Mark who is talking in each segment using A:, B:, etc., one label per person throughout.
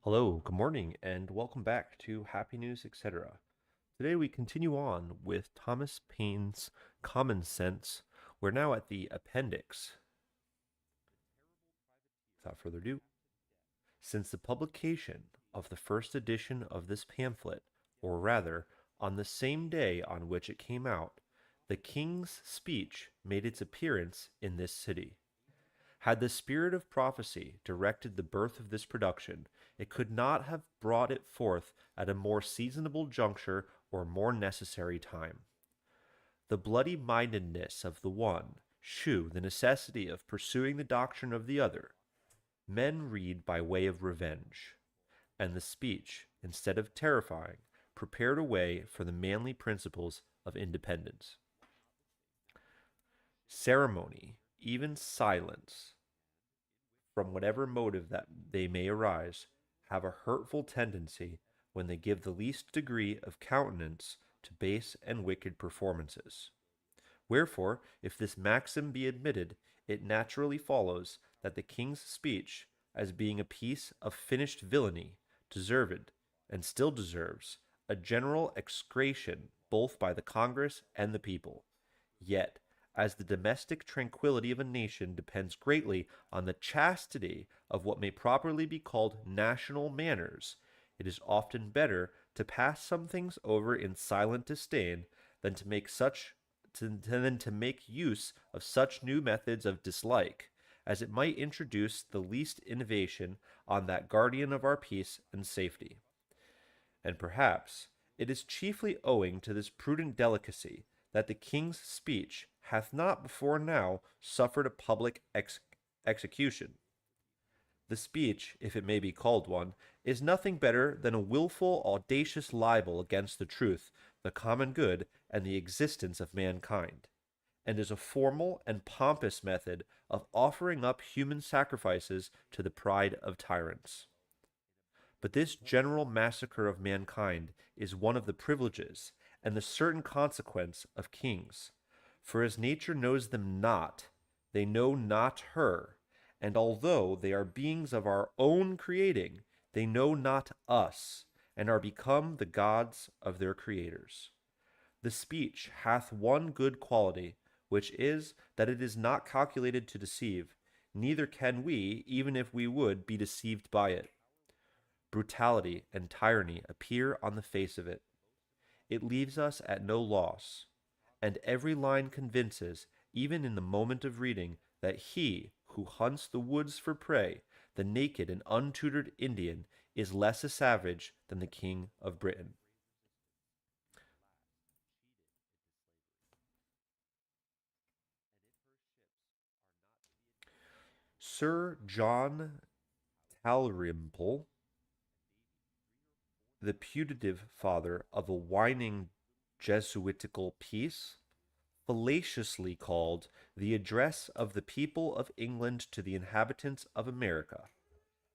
A: Hello, good morning, and welcome back to Happy News, etc. Today we continue on with Thomas Paine's Common Sense. We're now at the appendix. Without further ado, since the publication of the first edition of this pamphlet, or rather, on the same day on which it came out, the King's speech made its appearance in this city. Had the spirit of prophecy directed the birth of this production, it could not have brought it forth at a more seasonable juncture or more necessary time. The bloody mindedness of the one shew the necessity of pursuing the doctrine of the other. Men read by way of revenge, and the speech, instead of terrifying, prepared a way for the manly principles of independence. Ceremony, even silence, from whatever motive that they may arise, have a hurtful tendency when they give the least degree of countenance to base and wicked performances. Wherefore, if this maxim be admitted, it naturally follows that the king's speech, as being a piece of finished villainy, deserved, and still deserves, a general execration both by the Congress and the people. Yet, as the domestic tranquillity of a nation depends greatly on the chastity of what may properly be called national manners, it is often better to pass some things over in silent disdain than to make use of such new methods of dislike, as it might introduce the least innovation on that guardian of our peace and safety. And perhaps it is chiefly owing to this prudent delicacy that the king's speech hath not before now suffered a public execution. The speech, if it may be called one, is nothing better than a wilful, audacious libel against the truth, the common good, and the existence of mankind, and is a formal and pompous method of offering up human sacrifices to the pride of tyrants. But this general massacre of mankind is one of the privileges and the certain consequence of kings. For as nature knows them not, they know not her, and although they are beings of our own creating, they know not us, and are become the gods of their creators. The speech hath one good quality, which is that it is not calculated to deceive, neither can we, even if we would, be deceived by it. Brutality and tyranny appear on the face of it. It leaves us at no loss, and every line convinces, even in the moment of reading, that he who hunts the woods for prey, the naked and untutored Indian, is less a savage than the King of Britain. Sir John Dalrymple, the putative father of a whining Jesuitical piece, fallaciously called the Address of the People of England to the Inhabitants of America,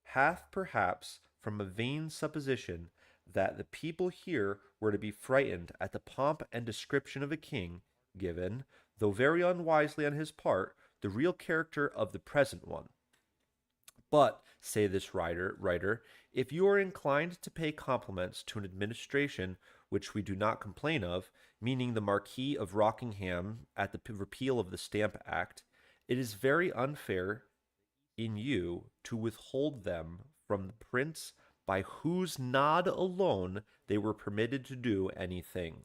A: hath perhaps from a vain supposition that the people here were to be frightened at the pomp and description of a king, given, though very unwisely on his part, the real character of the present one. But, say this writer, if you are inclined to pay compliments to an administration which we do not complain of, meaning the Marquis of Rockingham at the repeal of the Stamp Act, it is very unfair in you to withhold them from the prince by whose nod alone they were permitted to do anything.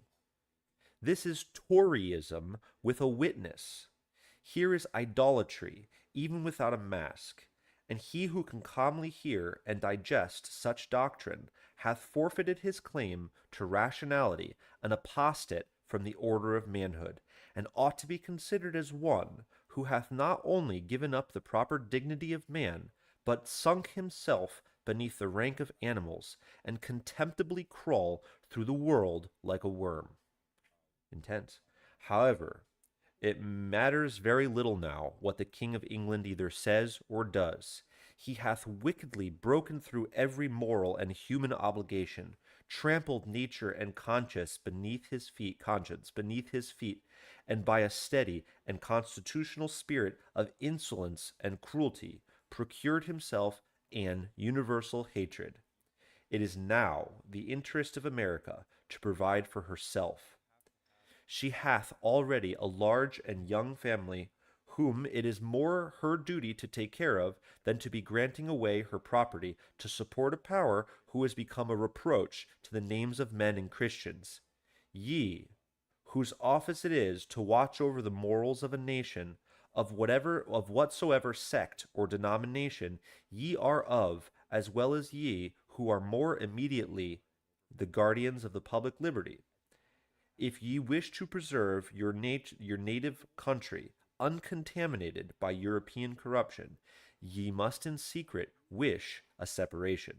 A: This is Toryism with a witness. Here is idolatry, even without a mask. And he who can calmly hear and digest such doctrine hath forfeited his claim to rationality, an apostate from the order of manhood, and ought to be considered as one who hath not only given up the proper dignity of man, but sunk himself beneath the rank of animals, and contemptibly crawl through the world like a worm. Intense. However, it matters very little now what the King of England either says or does. He hath wickedly broken through every moral and human obligation, trampled nature and conscience beneath his feet, and by a steady and constitutional spirit of insolence and cruelty, procured himself an universal hatred. It is now the interest of America to provide for herself. She hath already a large and young family, whom it is more her duty to take care of than to be granting away her property to support a power who has become a reproach to the names of men and Christians. Ye, whose office it is to watch over the morals of a nation, of whatsoever sect or denomination ye are of, as well as ye who are more immediately the guardians of the public liberty, if ye wish to preserve your native country uncontaminated by European corruption, ye must in secret wish a separation.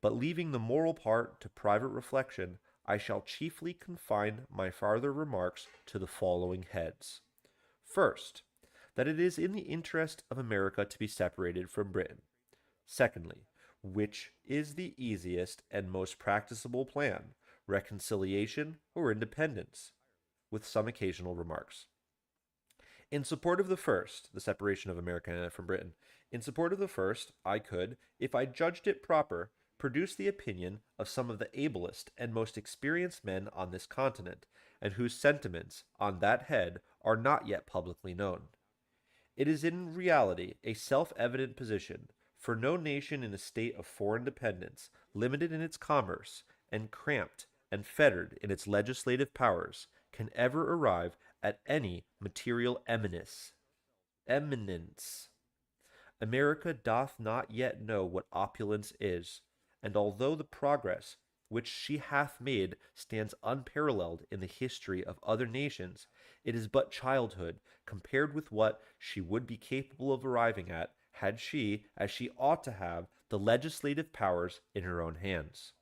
A: But leaving the moral part to private reflection, I shall chiefly confine my farther remarks to the following heads. First, that it is in the interest of America to be separated from Britain. Secondly, which is the easiest and most practicable plan, reconciliation or independence, with some occasional remarks. In support of the first, the separation of America from Britain, in support of the first, I could, if I judged it proper, produce the opinion of some of the ablest and most experienced men on this continent, and whose sentiments on that head are not yet publicly known. It is in reality a self-evident position, for no nation in a state of foreign dependence, limited in its commerce, and cramped and fettered in its legislative powers, can ever arrive at any material eminence. America doth not yet know what opulence is, and although the progress which she hath made stands unparalleled in the history of other nations, it is but childhood compared with what she would be capable of arriving at had she, as she ought to have, the legislative powers in her own hands.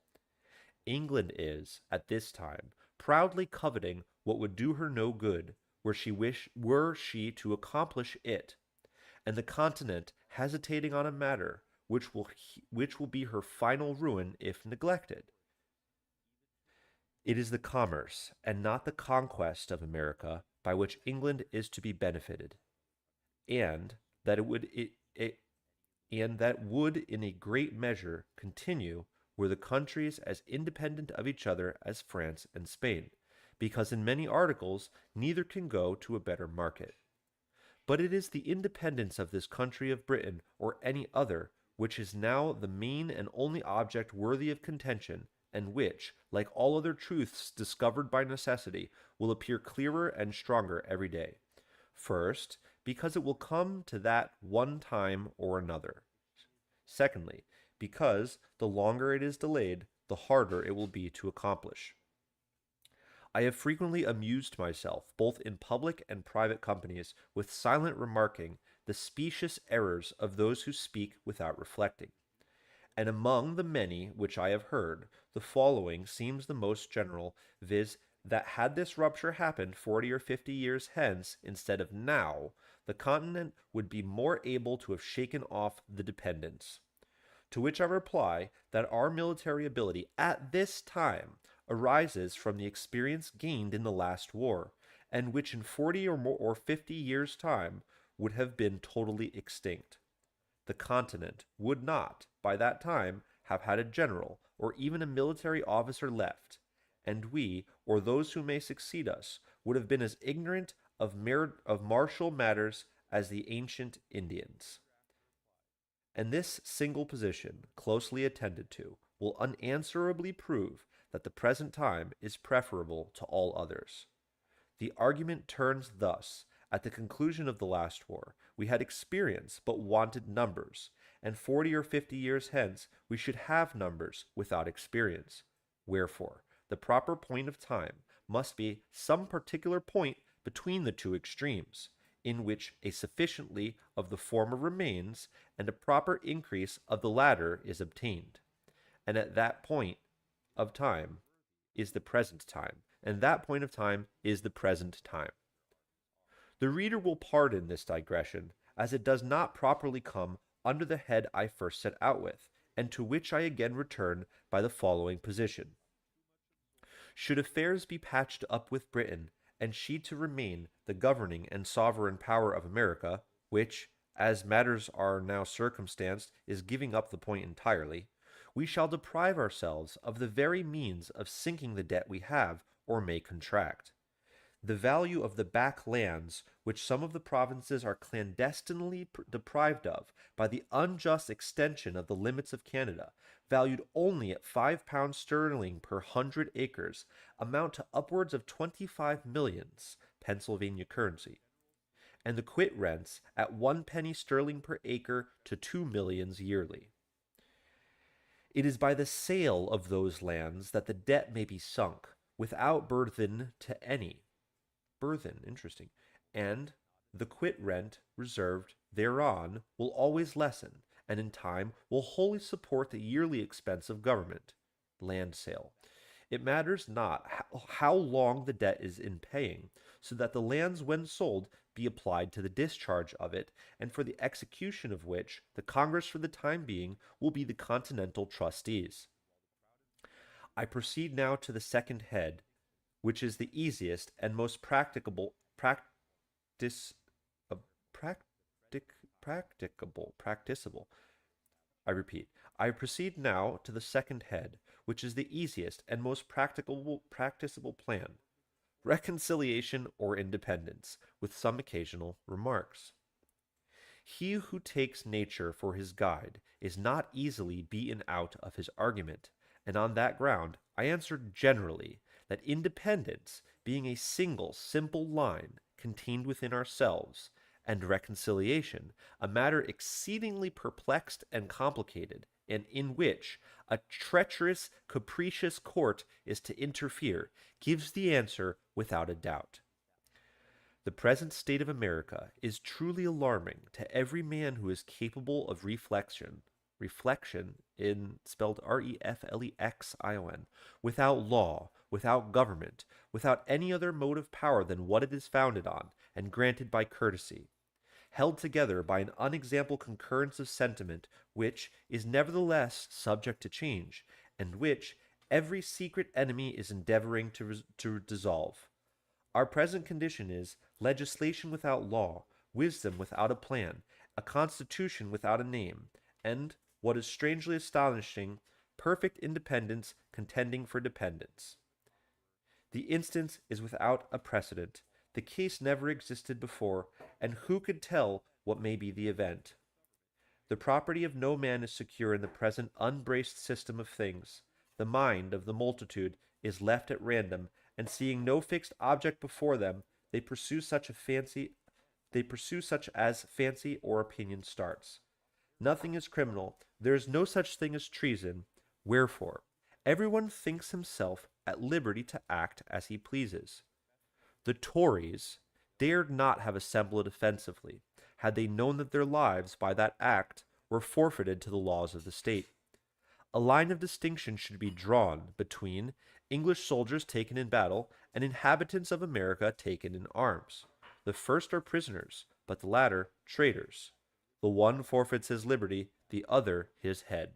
A: England is, at this time, proudly coveting what would do her no good were she to accomplish it, and the continent hesitating on a matter which will be her final ruin if neglected. It is the commerce, and not the conquest of America, by which England is to be benefited, and that would in a great measure continue were the countries as independent of each other as France and Spain, because in many articles neither can go to a better market. But it is the independence of this country of Britain or any other which is now the main and only object worthy of contention, and which, like all other truths discovered by necessity, will appear clearer and stronger every day. First, because it will come to that one time or another. Secondly, because the longer it is delayed, the harder it will be to accomplish. I have frequently amused myself, both in public and private companies, with silent remarking the specious errors of those who speak without reflecting. And among the many which I have heard, the following seems the most general, viz., that had this rupture happened 40 or 50 years hence, instead of now, the continent would be more able to have shaken off the dependence. To which I reply that our military ability at this time arises from the experience gained in the last war, and which in 40 or 50 years' time would have been totally extinct. The continent would not, by that time, have had a general or even a military officer left, and we, or those who may succeed us, would have been as ignorant of martial matters as the ancient Indians. And this single position, closely attended to, will unanswerably prove that the present time is preferable to all others. The argument turns thus: at the conclusion of the last war, we had experience but wanted numbers, and 40 or 50 years hence we should have numbers without experience. Wherefore, the proper point of time must be some particular point between the two extremes, in which a sufficiently of the former remains, and a proper increase of the latter is obtained. And at that point of time is the present time, and that point of time is the present time. The reader will pardon this digression, as it does not properly come under the head I first set out with, and to which I again return by the following position. Should affairs be patched up with Britain, and she to remain the governing and sovereign power of America, which, as matters are now circumstanced, is giving up the point entirely, we shall deprive ourselves of the very means of sinking the debt we have or may contract. The value of the back lands, which some of the provinces are clandestinely deprived of by the unjust extension of the limits of Canada, valued only at £5 sterling per 100 acres, amount to upwards of 25 millions Pennsylvania currency, and the quit rents at 1 penny sterling per acre to 2 millions yearly. It is by the sale of those lands that the debt may be sunk, without burthen to any. Burthen, interesting. And the quit rent reserved thereon will always lessen, and in time will wholly support the yearly expense of government, land sale. It matters not how long the debt is in paying, so that the lands when sold be applied to the discharge of it, and for the execution of which the Congress for the time being will be the continental trustees. I proceed now to the second head, which is the easiest and most uh, practicable. I repeat, I proceed now to the second head, which is the easiest and most practicable plan, reconciliation or independence, with some occasional remarks. He who takes nature for his guide is not easily beaten out of his argument, and on that ground I answer generally that independence, being a single simple line contained within ourselves, and reconciliation, a matter exceedingly perplexed and complicated, and in which a treacherous, capricious court is to interfere, gives the answer without a doubt. The present state of America is truly alarming to every man who is capable of reflection in spelled reflexion, without law, without government, without any other motive power than what it is founded on, and granted by courtesy, held together by an unexampled concurrence of sentiment, which is nevertheless subject to change, and which every secret enemy is endeavoring to dissolve. Our present condition is legislation without law, wisdom without a plan, a constitution without a name, and, what is strangely astonishing, perfect independence contending for dependence. The instance is without a precedent. The case never existed before, and who could tell what may be the event? The property of no man is secure in the present unbraced system of things. The mind of the multitude is left at random, and seeing no fixed object before them, they pursue such as fancy or opinion starts. Nothing is criminal, there is no such thing as treason, wherefore everyone thinks himself at liberty to act as he pleases. The Tories dared not have assembled offensively, had they known that their lives by that act were forfeited to the laws of the state. A line of distinction should be drawn between English soldiers taken in battle and inhabitants of America taken in arms. The first are prisoners, but the latter traitors. The one forfeits his liberty, the other his head.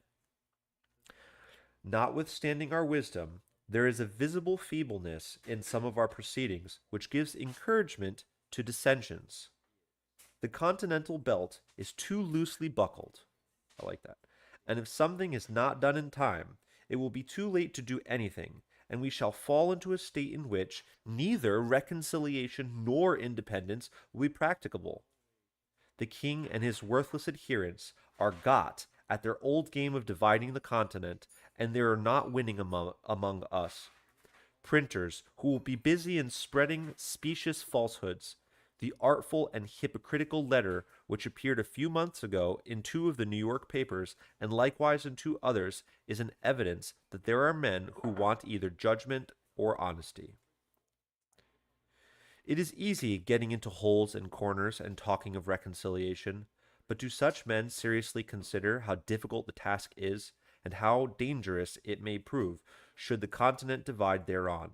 A: Notwithstanding our wisdom, there is a visible feebleness in some of our proceedings which gives encouragement to dissensions. The continental belt is too loosely buckled. I like that. And if something is not done in time, it will be too late to do anything, and we shall fall into a state in which neither reconciliation nor independence will be practicable. The king and his worthless adherents are got at their old game of dividing the continent, and they are not winning among us. Printers who will be busy in spreading specious falsehoods. The artful and hypocritical letter which appeared a few months ago in 2 of the New York papers, and likewise in 2 others, is an evidence that there are men who want either judgment or honesty. It is easy getting into holes and corners and talking of reconciliation, but do such men seriously consider how difficult the task is, and how dangerous it may prove should the continent divide thereon?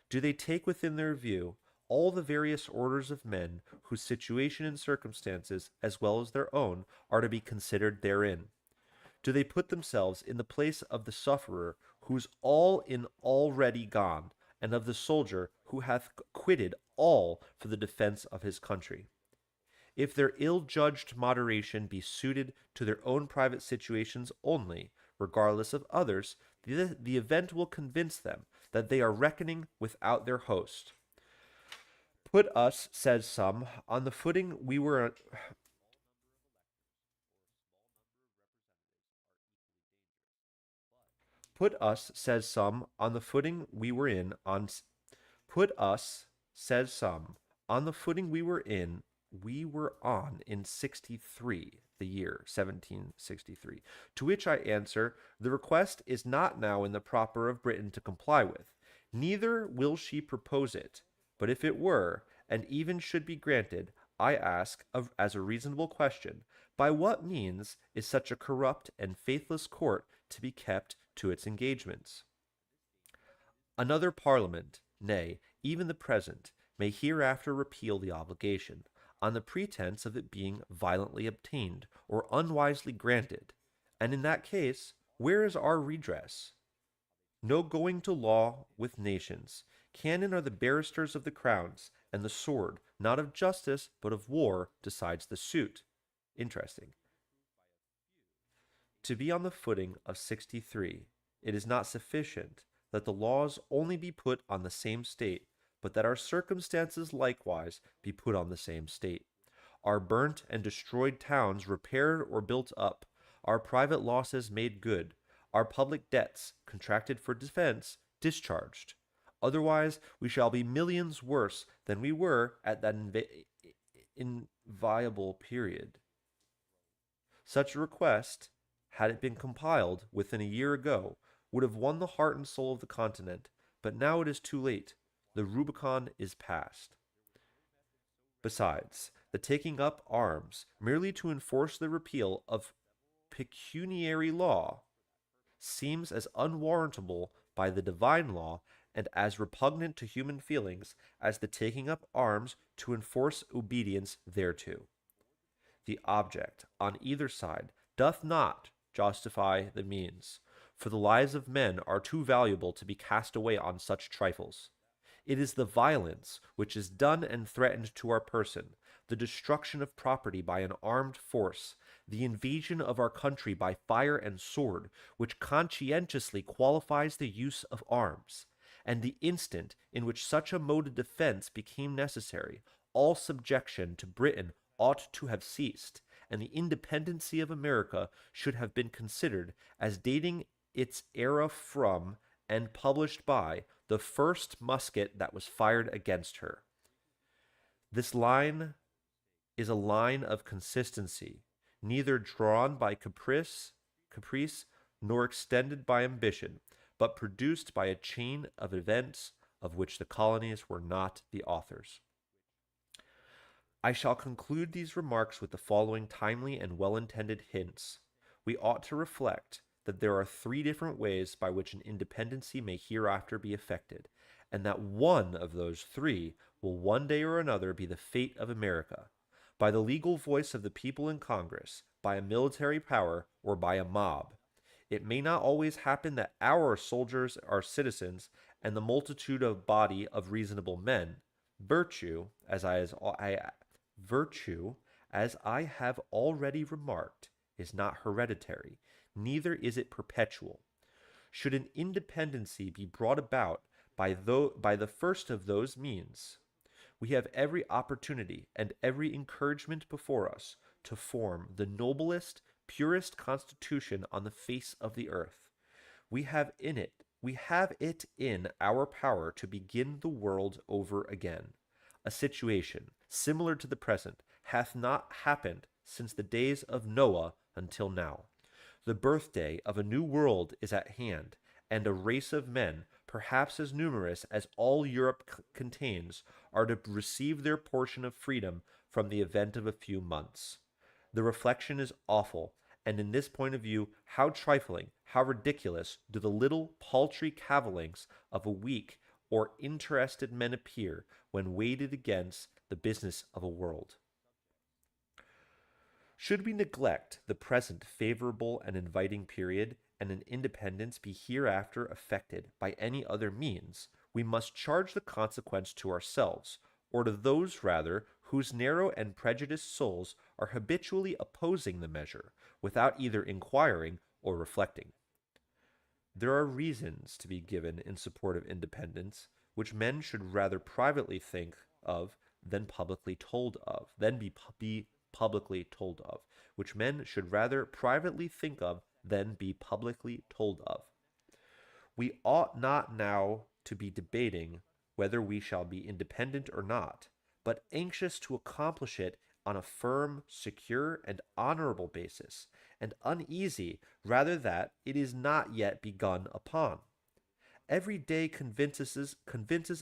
A: Do they take within their view all the various orders of men whose situation and circumstances, as well as their own, are to be considered therein? Do they put themselves in the place of the sufferer whose all in already gone, and of the soldier who hath quitted all for the defense of his country? If their ill-judged moderation be suited to their own private situations only, regardless of others, the event will convince them that they are reckoning without their host. Put us, says some, on the footing we were Put us, says some, on the footing we were in on Put us, says some, on the footing we were on in 63, the year 1763. To which I answer, the request is not now in the proper of Britain to comply with, neither will she propose it. But if it were, and even should be granted, I ask, as a reasonable question, by what means is such a corrupt and faithless court to be kept to its engagements? Another parliament, nay, even the present, may hereafter repeal the obligation, on the pretense of it being violently obtained or unwisely granted. And in that case, where is our redress? No going to law with nations. Cannon are the barristers of the crowns, and the sword, not of justice, but of war, decides the suit. Interesting. To be on the footing of 63, it is not sufficient that the laws only be put on the same state, but that our circumstances likewise be put on the same state. Our burnt and destroyed towns repaired or built up, our private losses made good, our public debts, contracted for defense, discharged. Otherwise, we shall be millions worse than we were at that inviolable period. Such a request, had it been compiled within a year ago, would have won the heart and soul of the continent, but now it is too late. The Rubicon is passed. Besides, the taking up arms merely to enforce the repeal of pecuniary law seems as unwarrantable by the divine law and as repugnant to human feelings as the taking up arms to enforce obedience thereto. The object on either side doth not justify the means, for the lives of men are too valuable to be cast away on such trifles. It is the violence which is done and threatened to our person, the destruction of property by an armed force, the invasion of our country by fire and sword, which conscientiously qualifies the use of arms, and the instant in which such a mode of defense became necessary, all subjection to Britain ought to have ceased, and the independency of America should have been considered as dating its era from and published by the first musket that was fired against her. This line is a line of consistency, neither drawn by caprice nor extended by ambition, but produced by a chain of events of which the colonies were not the authors. I shall conclude these remarks with the following timely and well-intended hints. We ought to reflect that there are three different ways by which an independency may hereafter be effected, and that one of those three will one day or another be the fate of America, by the legal voice of the people in Congress, by a military power, or by a mob. It may not always happen that our soldiers are citizens, and the multitude of body of reasonable men. Virtue, as I have already remarked, is not hereditary, neither is it perpetual. Should an independency be brought about by the first of those means, we have every opportunity and every encouragement before us to form the noblest, purest constitution on the face of the earth. We have it in our power to begin the world over again. A situation similar to the present hath not happened since the days of Noah until now. The birthday of a new world is at hand, and a race of men, perhaps as numerous as all Europe contains, are to receive their portion of freedom from the event of a few months. The reflection is awful, and in this point of view, how trifling, how ridiculous do the little paltry cavillings of a weak or interested men appear when weighed against the business of a world. Should we neglect the present favorable and inviting period, and an independence be hereafter effected by any other means, we must charge the consequence to ourselves, or to those rather whose narrow and prejudiced souls are habitually opposing the measure, without either inquiring or reflecting. There are reasons to be given in support of independence, which men should rather privately think of than publicly told of, be publicly told of, which men should rather privately think of than be publicly told of. We ought not now to be debating whether we shall be independent or not, but anxious to accomplish it on a firm, secure, and honorable basis, and uneasy rather that it is not yet begun upon. Every day convinces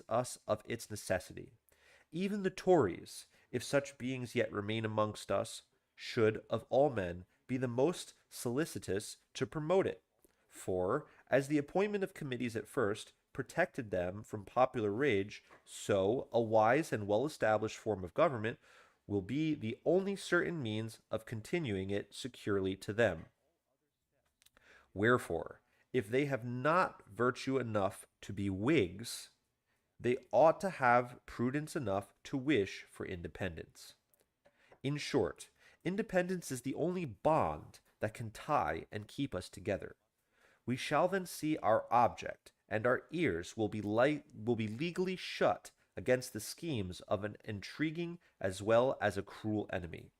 A: us of its necessity. Even the Tories, if such beings yet remain amongst us, should, of all men, be the most solicitous to promote it. For, as the appointment of committees at first protected them from popular rage, so a wise and well established form of government will be the only certain means of continuing it securely to them. Wherefore, if they have not virtue enough to be Whigs, they ought to have prudence enough to wish for independence. In short, independence is the only bond that can tie and keep us together. We shall then see our object, and our ears will be legally shut against the schemes of an intriguing as well as a cruel enemy.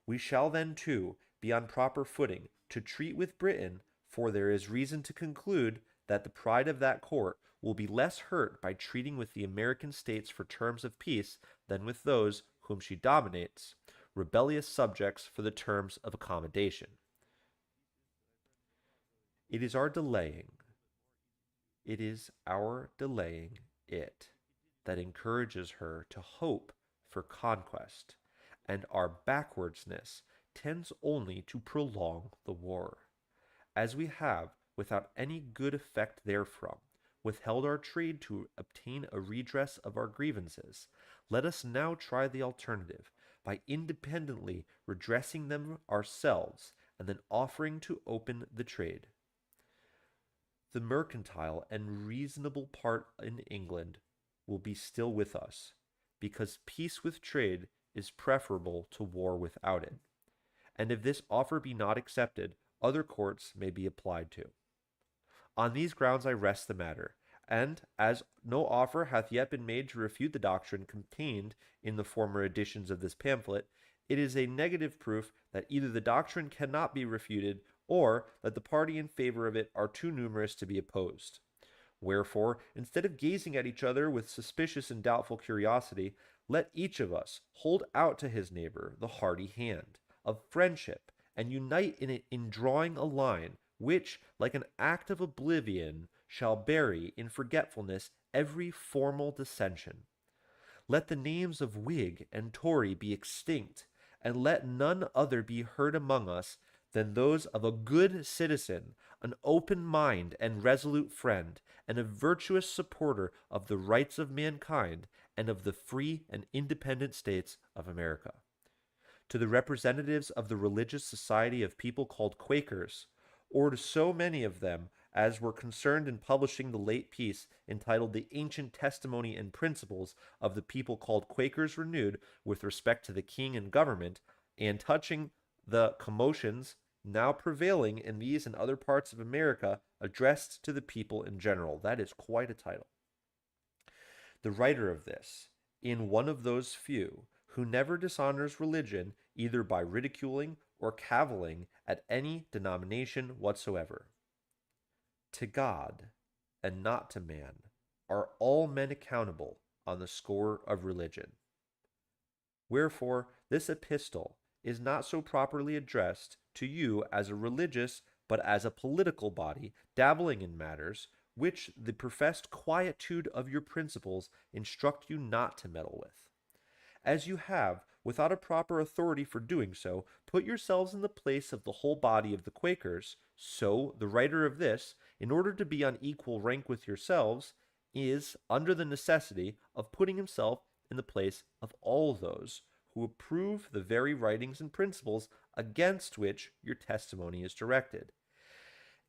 A: We shall then, too, be on proper footing to treat with Britain, for there is reason to conclude that the pride of that court will be less hurt by treating with the American states for terms of peace than with those whom she dominates, rebellious subjects for the terms of accommodation. It is our delaying it that encourages her to hope for conquest, and our backwardness tends only to prolong the war. As we have, without any good effect therefrom, withheld our trade to obtain a redress of our grievances, let us now try the alternative, by independently redressing them ourselves, and then offering to open the trade. The mercantile and reasonable part in England will be still with us, because peace with trade is preferable to war without it. And if this offer be not accepted, other courts may be applied to. On these grounds I rest the matter, and as no offer hath yet been made to refute the doctrine contained in the former editions of this pamphlet, it is a negative proof that either the doctrine cannot be refuted, or that the party in favor of it are too numerous to be opposed. Wherefore, instead of gazing at each other with suspicious and doubtful curiosity, let each of us hold out to his neighbor the hearty hand of friendship, and unite in it in drawing a line which, like an act of oblivion, shall bury in forgetfulness every formal dissension. Let the names of Whig and Tory be extinct, and let none other be heard among us than those of a good citizen, an open mind and resolute friend, and a virtuous supporter of the rights of mankind and of the free and independent states of America. To the representatives of the religious society of people called Quakers, or to so many of them as were concerned in publishing the late piece entitled The Ancient Testimony and Principles of the People called Quakers Renewed with respect to the King and Government, and touching the commotions now prevailing in these and other parts of America, addressed to the people in general. That is quite a title. The writer of this, in one of those few who never dishonors religion either by ridiculing or cavilling at any denomination whatsoever. To God, and not to man, are all men accountable on the score of religion. Wherefore, this epistle is not so properly addressed to you as a religious, but as a political body dabbling in matters which the professed quietude of your principles instruct you not to meddle with. As you have, without a proper authority for doing so, put yourselves in the place of the whole body of the Quakers, so the writer of this, in order to be on equal rank with yourselves, is under the necessity of putting himself in the place of all those who approve the very writings and principles against which your testimony is directed.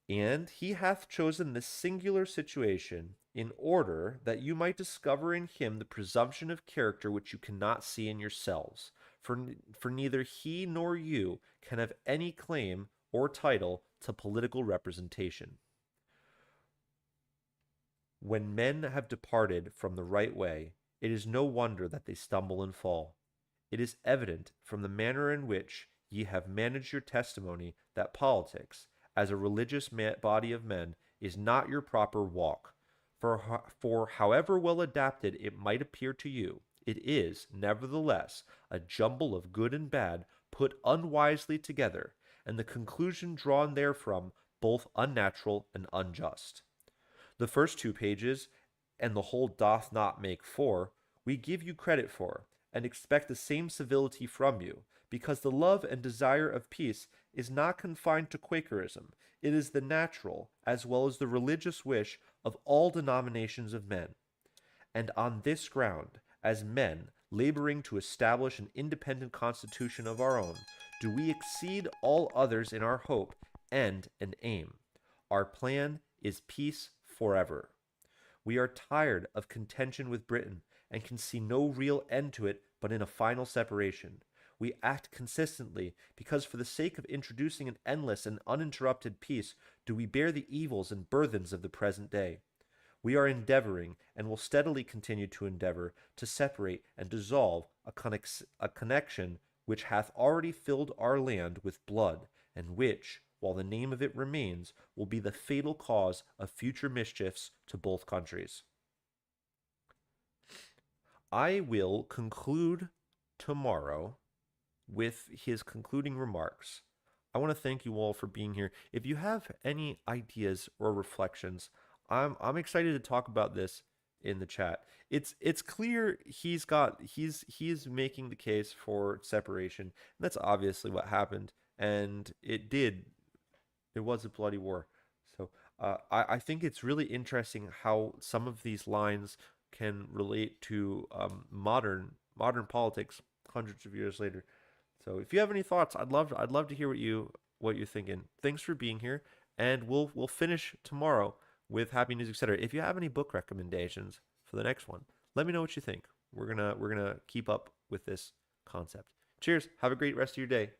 A: And he hath chosen this singular situation in order that you might discover in him the presumption of character which you cannot see in yourselves. For neither he nor you can have any claim or title to political representation. When men have departed from the right way, it is no wonder that they stumble and fall. It is evident from the manner in which ye have managed your testimony that politics, as a religious body of men, is not your proper walk. For however well adapted it might appear to you, it is, nevertheless, a jumble of good and bad put unwisely together, and the conclusion drawn therefrom both unnatural and unjust. The first 2 pages, and the whole doth not make 4, we give you credit for, and expect the same civility from you, because the love and desire of peace is not confined to Quakerism. It is the natural, as well as the religious wish of all denominations of men. And on this ground, as men laboring to establish an independent constitution of our own, do we exceed all others in our hope, end, and aim. Our plan is peace forever. We are tired of contention with Britain and can see no real end to it but in a final separation. We act consistently because for the sake of introducing an endless and uninterrupted peace do we bear the evils and burthens of the present day. We are endeavoring, and will steadily continue to endeavor, to separate and dissolve a connection which hath already filled our land with blood, and which, while the name of it remains, will be the fatal cause of future mischiefs to both countries. I will conclude tomorrow with his concluding remarks. I want to thank you all for being here. If you have any ideas or reflections, I'm excited to talk about this in the chat. It's clear he's making the case for separation, and that's obviously what happened, and it was a bloody war. So I think it's really interesting how some of these lines can relate to modern politics hundreds of years later. So if you have any thoughts, I'd love to hear what you're thinking. Thanks for being here, and we'll finish tomorrow with Happy News, etc. If you have any book recommendations for the next one, let me know what you think. We're gonna keep up with this concept. Cheers. Have a great rest of your day.